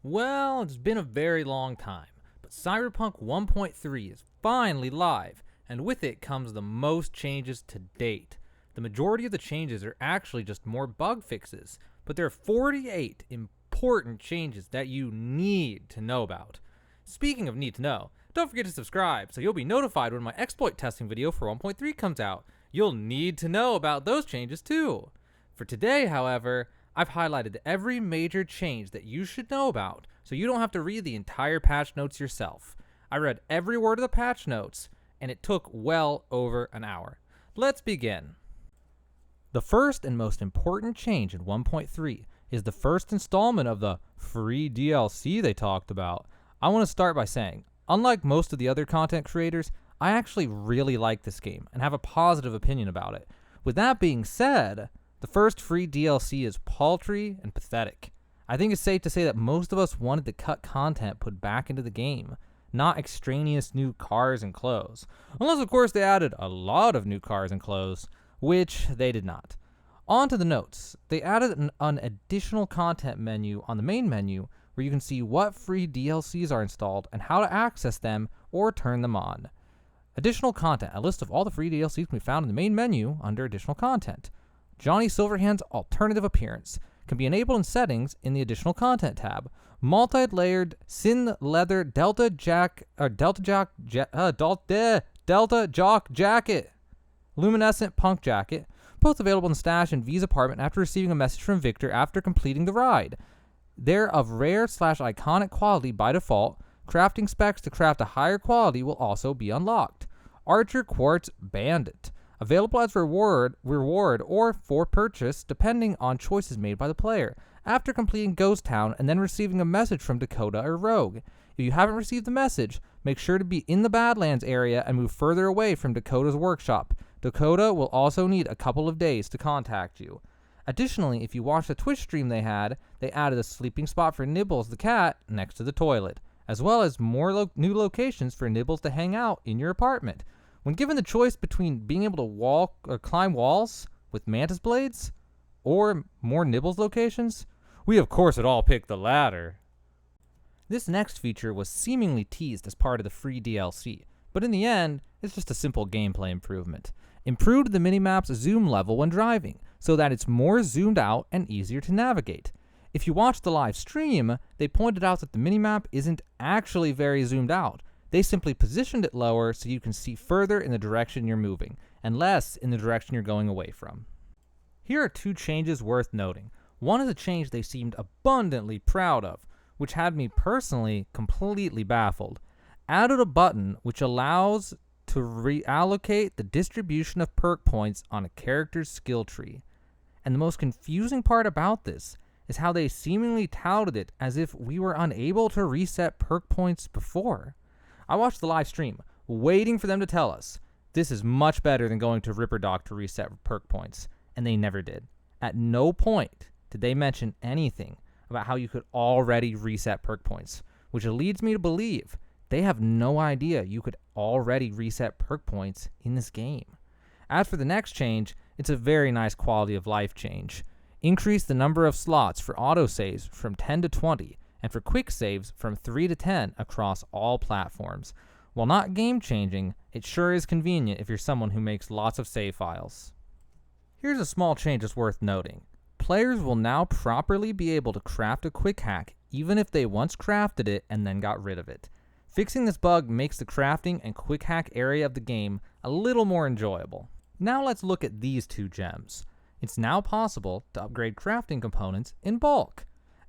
Well, it's been a very long time, but Cyberpunk 1.3 is finally live, and with it comes the most changes to date. The majority of the changes are actually just more bug fixes, but there are 48 important changes that you need to know about. Speaking of need to know, don't forget to subscribe so you'll be notified when my exploit testing video for 1.3 comes out. You'll need to know about those changes too. For today, however, I've highlighted every major change that you should know about, so you don't have to read the entire patch notes yourself. I read every word of the patch notes, and it took well over an hour. Let's begin. The first and most important change in 1.3 is the first installment of the free DLC they talked about. I want to start by saying, unlike most of the other content creators, I actually really like this game and have a positive opinion about it. With that being said, the first free DLC is paltry and pathetic. I think it's safe to say that most of us wanted to cut content put back into the game, not extraneous new cars and clothes. Unless, of course, they added a lot of new cars and clothes, which they did not. On to the notes. They added an additional content menu on the main menu where you can see what free DLCs are installed and how to access them or turn them on. Additional content. A list of all the free DLCs can be found in the main menu under additional content. Johnny Silverhand's alternative appearance can be enabled in settings in the additional content tab. Multi-layered Sin Leather Delta Jock Jacket, Luminescent Punk Jacket, both available in Stash and V's apartment after receiving a message from Victor after completing the ride. They're of rare/iconic quality by default. Crafting specs to craft a higher quality will also be unlocked. Archer Quartz Bandit, available as reward or for purchase depending on choices made by the player after completing Ghost Town and then receiving a message from Dakota or Rogue. If you haven't received the message, make sure to be in the Badlands area and move further away from Dakota's workshop. Dakota will also need a couple of days to contact you. Additionally, if you watch the Twitch stream they added a sleeping spot for Nibbles the cat next to the toilet, as well as more new locations for Nibbles to hang out in your apartment. When given the choice between being able to walk or climb walls with mantis blades or more Nibbles locations, we of course would all pick the latter. This next feature was seemingly teased as part of the free DLC, but in the end, it's just a simple gameplay improvement. Improved the minimap's zoom level when driving, so that it's more zoomed out and easier to navigate. If you watch the live stream, they pointed out that the minimap isn't actually very zoomed out. They simply positioned it lower so you can see further in the direction you're moving, and less in the direction you're going away from. Here are two changes worth noting. One is a change they seemed abundantly proud of, which had me personally completely baffled. Added a button which allows to reallocate the distribution of perk points on a character's skill tree. And the most confusing part about this is how they seemingly touted it as if we were unable to reset perk points before. I watched the live stream, waiting for them to tell us, this is much better than going to Ripperdoc to reset perk points, and they never did. At no point did they mention anything about how you could already reset perk points, which leads me to believe they have no idea you could already reset perk points in this game. As for the next change, it's a very nice quality of life change. Increase the number of slots for autosaves from 10 to 20, and for quick saves from 3 to 10 across all platforms. While not game-changing, it sure is convenient if you're someone who makes lots of save files. Here's a small change that's worth noting. Players will now properly be able to craft a quick hack even if they once crafted it and then got rid of it. Fixing this bug makes the crafting and quick hack area of the game a little more enjoyable. Now let's look at these two gems. It's now possible to upgrade crafting components in bulk.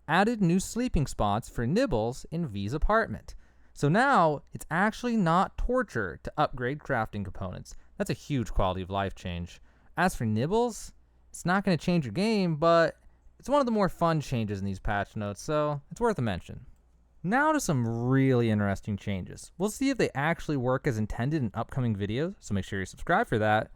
Added new sleeping spots for Nibbles in V's apartment. So now, it's actually not torture to upgrade crafting components. That's a huge quality of life change. As for Nibbles, it's not going to change your game, but it's one of the more fun changes in these patch notes, so it's worth a mention. Now to some really interesting changes. We'll see if they actually work as intended in upcoming videos, so make sure you subscribe for that.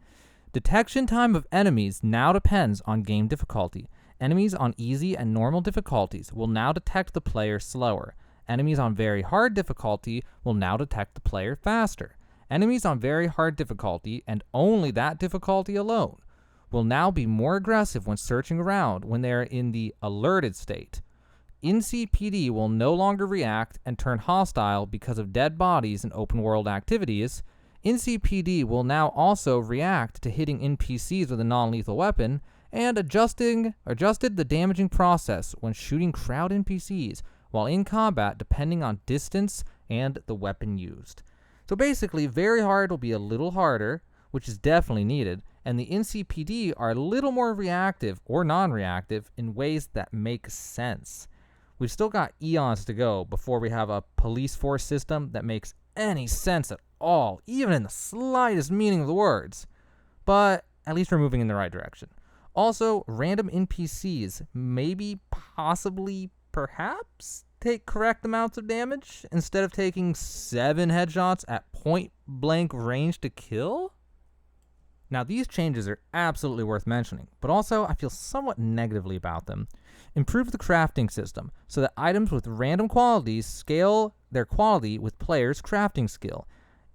Detection time of enemies now depends on game difficulty. Enemies on easy and normal difficulties will now detect the player slower. Enemies on very hard difficulty will now detect the player faster. Enemies on very hard difficulty, and only that difficulty alone, will now be more aggressive when searching around when they are in the alerted state. NCPD will no longer react and turn hostile because of dead bodies and open world activities. NCPD will now also react to hitting NPCs with a non-lethal weapon, and adjusted the damaging process when shooting crowd NPCs while in combat depending on distance and the weapon used. So basically, very hard will be a little harder, which is definitely needed, and the NCPD are a little more reactive or non-reactive in ways that make sense. We've still got eons to go before we have a police force system that makes any sense at all, even in the slightest meaning of the words. But at least we're moving in the right direction. Also, random NPCs maybe, possibly, perhaps take correct amounts of damage instead of taking 7 headshots at point blank range to kill? Now, these changes are absolutely worth mentioning, but also I feel somewhat negatively about them. Improve the crafting system so that items with random qualities scale their quality with players' crafting skill.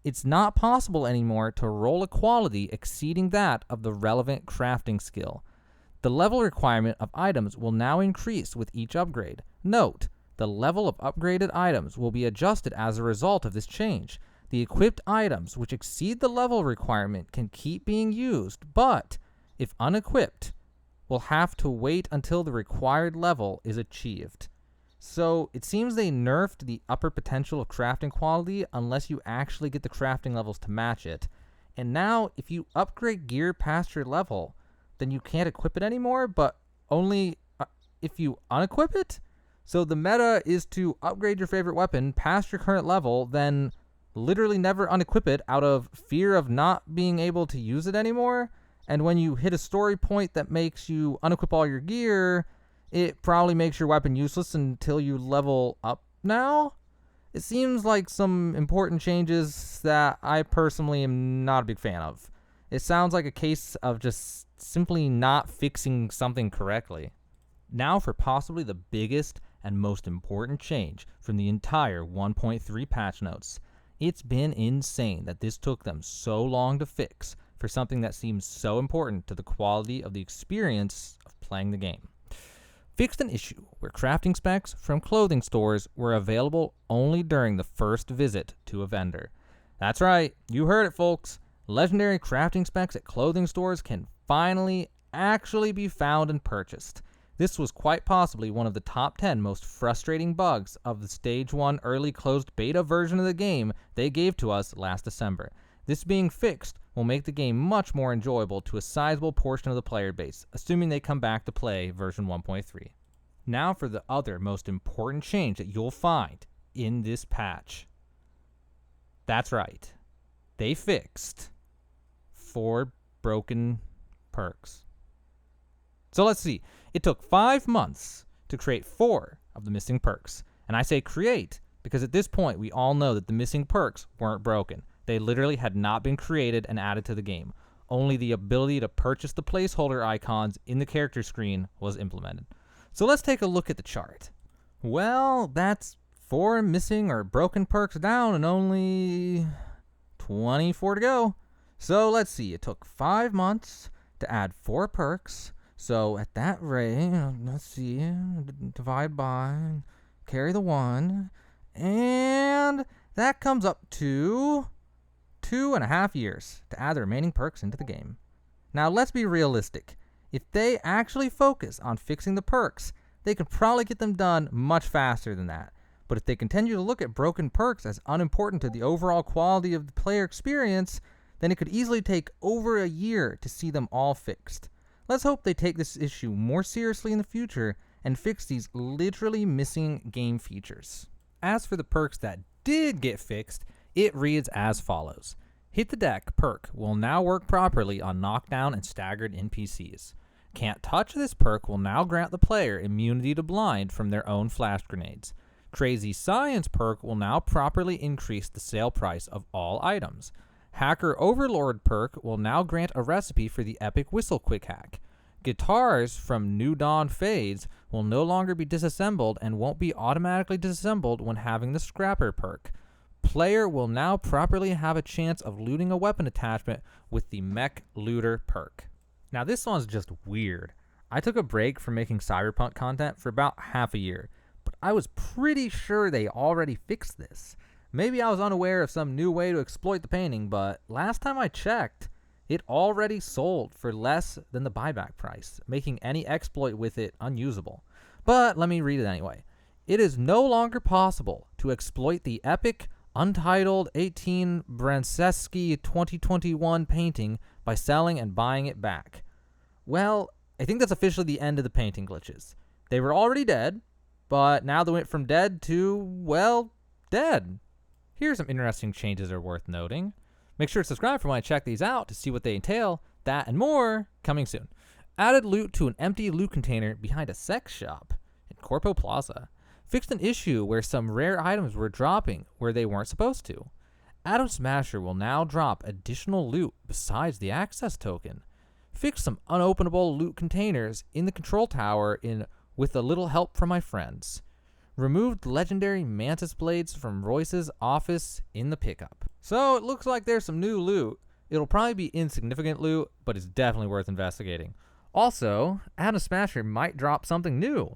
It's not possible anymore to roll a quality exceeding that of the relevant crafting skill. The level requirement of items will now increase with each upgrade. Note, the level of upgraded items will be adjusted as a result of this change. The equipped items which exceed the level requirement can keep being used, but if unequipped, will have to wait until the required level is achieved. So it seems they nerfed the upper potential of crafting quality unless you actually get the crafting levels to match it. And now, if you upgrade gear past your level, then you can't equip it anymore, but only if you unequip it? So the meta is to upgrade your favorite weapon past your current level, then literally never unequip it out of fear of not being able to use it anymore. And when you hit a story point that makes you unequip all your gear, it probably makes your weapon useless until you level up now. It seems like some important changes that I personally am not a big fan of. It sounds like a case of just simply not fixing something correctly. Now for possibly the biggest and most important change from the entire 1.3 patch notes. It's been insane that this took them so long to fix for something that seems so important to the quality of the experience of playing the game. Fixed an issue where crafting specs from clothing stores were available only during the first visit to a vendor. That's right, you heard it, folks. Legendary crafting specs at clothing stores can finally actually be found and purchased. This was quite possibly one of the top 10 most frustrating bugs of the Stage 1 early closed beta version of the game they gave to us last December. This being fixed will make the game much more enjoyable to a sizable portion of the player base, assuming they come back to play version 1.3. Now for the other most important change that you'll find in this patch. That's right. They fixed 4 broken perks. So let's see. It took 5 months to create 4 of the missing perks. And I say create because at this point we all know that the missing perks weren't broken. They literally had not been created and added to the game. Only the ability to purchase the placeholder icons in the character screen was implemented. So let's take a look at the chart. Well, that's 4 missing or broken perks down and only 24 to go. So let's see. It took 5 months to add 4 perks. So at that rate, let's see, divide by, carry the 1, and that comes up to 2.5 years to add the remaining perks into the game. Now let's be realistic. If they actually focus on fixing the perks, they could probably get them done much faster than that. But if they continue to look at broken perks as unimportant to the overall quality of the player experience, then it could easily take over a year to see them all fixed. Let's hope they take this issue more seriously in the future and fix these literally missing game features. As for the perks that did get fixed, it reads as follows. Hit the Deck perk will now work properly on knockdown and staggered NPCs. Can't Touch this perk will now grant the player immunity to blind from their own flash grenades. Crazy Science perk will now properly increase the sale price of all items. Hacker Overlord perk will now grant a recipe for the Epic Whistle Quick Hack. Guitars from New Dawn Fades will no longer be disassembled and won't be automatically disassembled when having the Scrapper perk. Player will now properly have a chance of looting a weapon attachment with the Mech Looter perk. Now this one's just weird. I took a break from making Cyberpunk content for about half a year, I was pretty sure they already fixed this. Maybe I was unaware of some new way to exploit the painting, but last time I checked, it already sold for less than the buyback price, making any exploit with it unusable. But let me read it anyway. It is no longer possible to exploit the epic, untitled 18 Branceski 2021 painting by selling and buying it back. Well, I think that's officially the end of the painting glitches. They were already dead, but now they went from dead to, well, dead. Here are some interesting changes that are worth noting. Make sure to subscribe for when I check these out to see what they entail. That and more coming soon. Added loot to an empty loot container behind a sex shop in Corpo Plaza. Fixed an issue where some rare items were dropping where they weren't supposed to. Atom Smasher will now drop additional loot besides the access token. Fixed some unopenable loot containers in the control tower with a little help from my friends. Removed legendary mantis blades from Royce's office in the pickup. So it looks like there's some new loot. It'll probably be insignificant loot, but it's definitely worth investigating. Also, Atom Smasher might drop something new.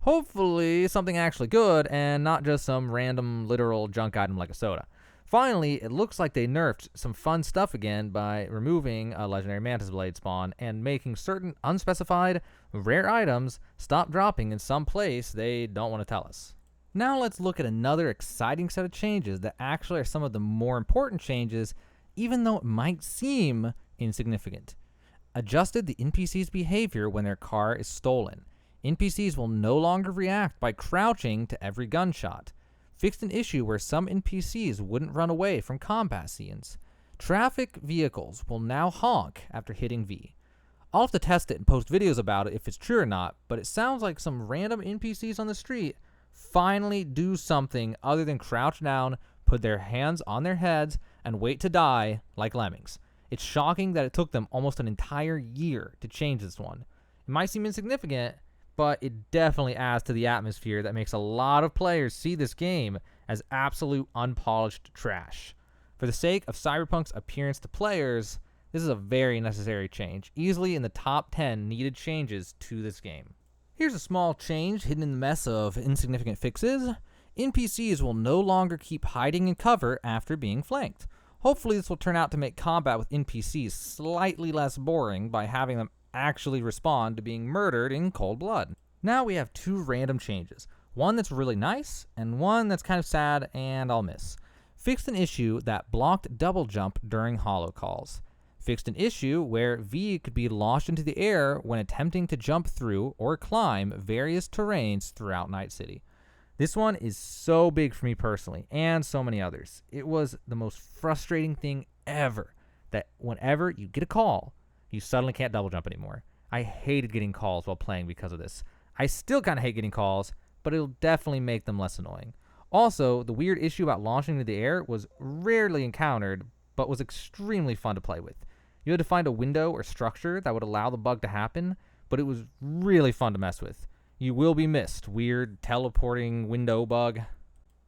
Hopefully something actually good and not just some random literal junk item like a soda. Finally, it looks like they nerfed some fun stuff again by removing a legendary mantis blade spawn and making certain unspecified rare items stop dropping in some place they don't want to tell us. Now let's look at another exciting set of changes that actually are some of the more important changes, even though it might seem insignificant. Adjusted the NPC's behavior when their car is stolen. NPCs will no longer react by crouching to every gunshot. Fixed an issue where some NPCs wouldn't run away from combat scenes. Traffic vehicles will now honk after hitting V. I'll have to test it and post videos about it if it's true or not, but it sounds like some random NPCs on the street finally do something other than crouch down, put their hands on their heads, and wait to die like lemmings. It's shocking that it took them almost an entire year to change this one. It might seem insignificant, but it definitely adds to the atmosphere that makes a lot of players see this game as absolute unpolished trash. For the sake of Cyberpunk's appearance to players, this is a very necessary change, easily in the top 10 needed changes to this game. Here's a small change hidden in the mess of insignificant fixes. NPCs will no longer keep hiding in cover after being flanked. Hopefully this will turn out to make combat with NPCs slightly less boring by having them actually respond to being murdered in cold blood. Now we have two random changes. One that's really nice, and one that's kind of sad and I'll miss. Fixed an issue that blocked double jump during holo calls. Fixed an issue where V could be launched into the air when attempting to jump through or climb various terrains throughout Night City. This one is so big for me personally, and so many others. It was the most frustrating thing ever, that whenever you get a call, you suddenly can't double jump anymore. I hated getting calls while playing because of this. I still kind of hate getting calls, but it'll definitely make them less annoying. Also, the weird issue about launching into the air was rarely encountered, but was extremely fun to play with. You had to find a window or structure that would allow the bug to happen, but it was really fun to mess with. You will be missed, weird teleporting window bug.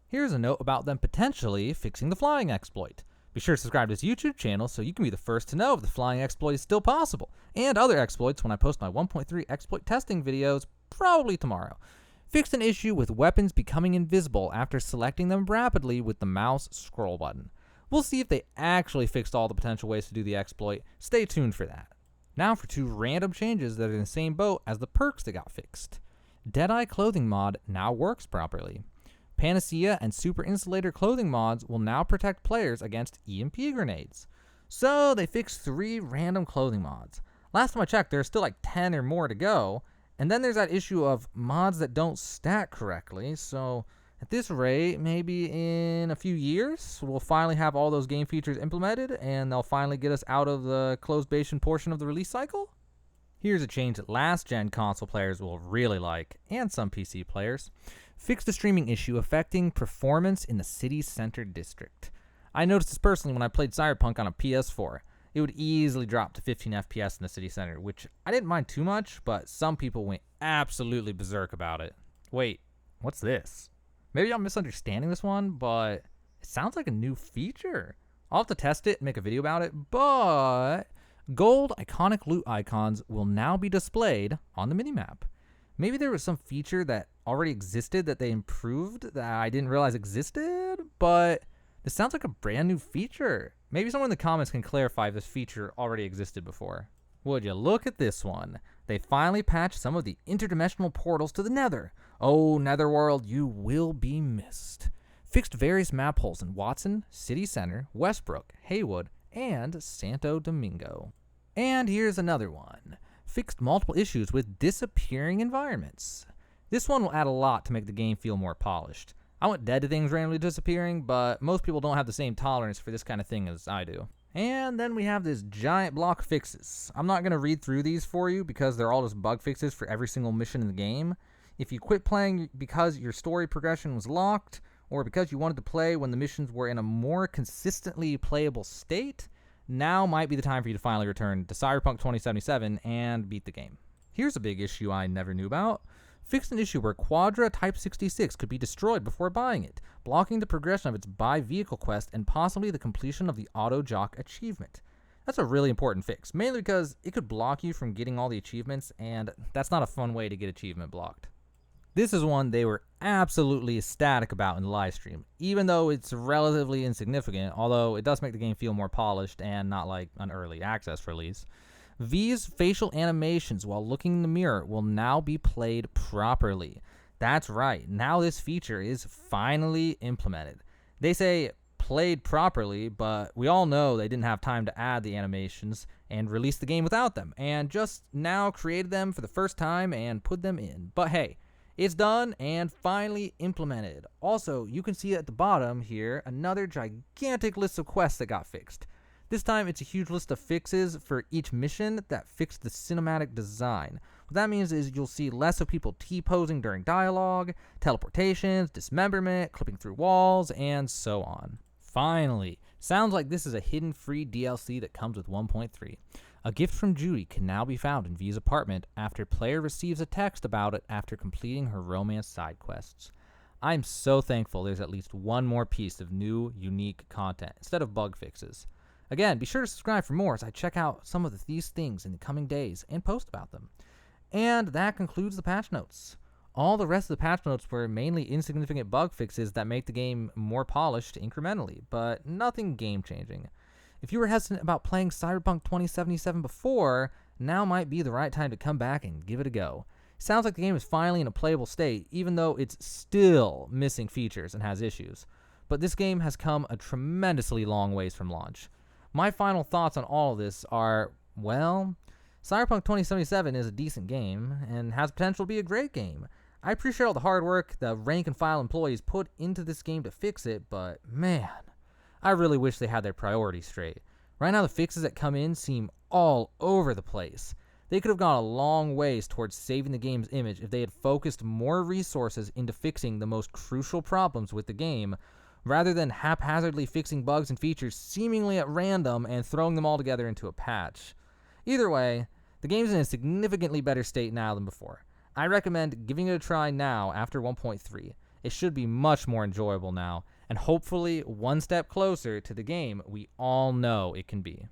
Here's a note about them potentially fixing the flying exploit. Be sure to subscribe to this YouTube channel so you can be the first to know if the flying exploit is still possible, and other exploits when I post my 1.3 exploit testing videos, probably tomorrow. Fixed an issue with weapons becoming invisible after selecting them rapidly with the mouse scroll button. We'll see if they actually fixed all the potential ways to do the exploit. Stay tuned for that. Now for two random changes that are in the same boat as the perks that got fixed. Deadeye clothing mod now works properly. Panacea and Super Insulator clothing mods will now protect players against EMP grenades. So they fixed 3 random clothing mods. Last time I checked, there's still like 10 or more to go. And then there's that issue of mods that don't stack correctly. So at this rate, maybe in a few years, we'll finally have all those game features implemented and they'll finally get us out of the closed beta portion of the release cycle. Here's a change that last-gen console players will really like, and some PC players. Fix the streaming issue affecting performance in the city's center district. I noticed this personally when I played Cyberpunk on a PS4. It would easily drop to 15 FPS in the city center, which I didn't mind too much, but some people went absolutely berserk about it. Wait, what's this? Maybe I'm misunderstanding this one, but it sounds like a new feature. I'll have to test it and make a video about it, but gold iconic loot icons will now be displayed on the minimap. Maybe there was some feature that already existed that they improved that I didn't realize existed, but this sounds like a brand new feature. Maybe someone in the comments can clarify if this feature already existed before. Would you look at this one? They finally patched some of the interdimensional portals to the Nether. Oh, Netherworld, you will be missed. Fixed various map holes in Watson, City Center, Westbrook, Haywood, and Santo Domingo. And here's another one. Fixed multiple issues with disappearing environments. This one will add a lot to make the game feel more polished. I went dead to things randomly disappearing, but most people don't have the same tolerance for this kind of thing as I do. And then we have this giant block fixes. I'm not going to read through these for you because they're all just bug fixes for every single mission in the game. If you quit playing because your story progression was locked, or because you wanted to play when the missions were in a more consistently playable state, now might be the time for you to finally return to Cyberpunk 2077 and beat the game. Here's a big issue I never knew about. Fixed an issue where Quadra Type 66 could be destroyed before buying it, blocking the progression of its buy vehicle quest and possibly the completion of the Auto Jock achievement. That's a really important fix, mainly because it could block you from getting all the achievements, and that's not a fun way to get achievement blocked. This is one they were absolutely ecstatic about in the live stream, even though it's relatively insignificant, although it does make the game feel more polished and not like an early access release. V's facial animations while looking in the mirror will now be played properly. That's right, now this feature is finally implemented. They say played properly, but we all know they didn't have time to add the animations and release the game without them, and just now created them for the first time and put them in. But hey, it's done and finally implemented. Also, you can see at the bottom here another gigantic list of quests that got fixed. This time it's a huge list of fixes for each mission that fixed the cinematic design. What that means is you'll see less of people T-posing during dialogue, teleportations, dismemberment, clipping through walls, and so on. Finally, sounds like this is a hidden free DLC that comes with 1.3. A gift from Judy can now be found in V's apartment after player receives a text about it after completing her romance side quests. I'm so thankful there's at least one more piece of new, unique content instead of bug fixes. Again, be sure to subscribe for more as I check out some of these things in the coming days and post about them. And that concludes the patch notes. All the rest of the patch notes were mainly insignificant bug fixes that make the game more polished incrementally, but nothing game-changing. If you were hesitant about playing Cyberpunk 2077 before, now might be the right time to come back and give it a go. Sounds like the game is finally in a playable state, even though it's still missing features and has issues. But this game has come a tremendously long ways from launch. My final thoughts on all of this are, well, Cyberpunk 2077 is a decent game and has potential to be a great game. I appreciate all the hard work the rank and file employees put into this game to fix it, but man, I really wish they had their priorities straight. Right now the fixes that come in seem all over the place. They could have gone a long ways towards saving the game's image if they had focused more resources into fixing the most crucial problems with the game, rather than haphazardly fixing bugs and features seemingly at random and throwing them all together into a patch. Either way, the game's in a significantly better state now than before. I recommend giving it a try now after 1.3. It should be much more enjoyable now, and hopefully one step closer to the game we all know it can be.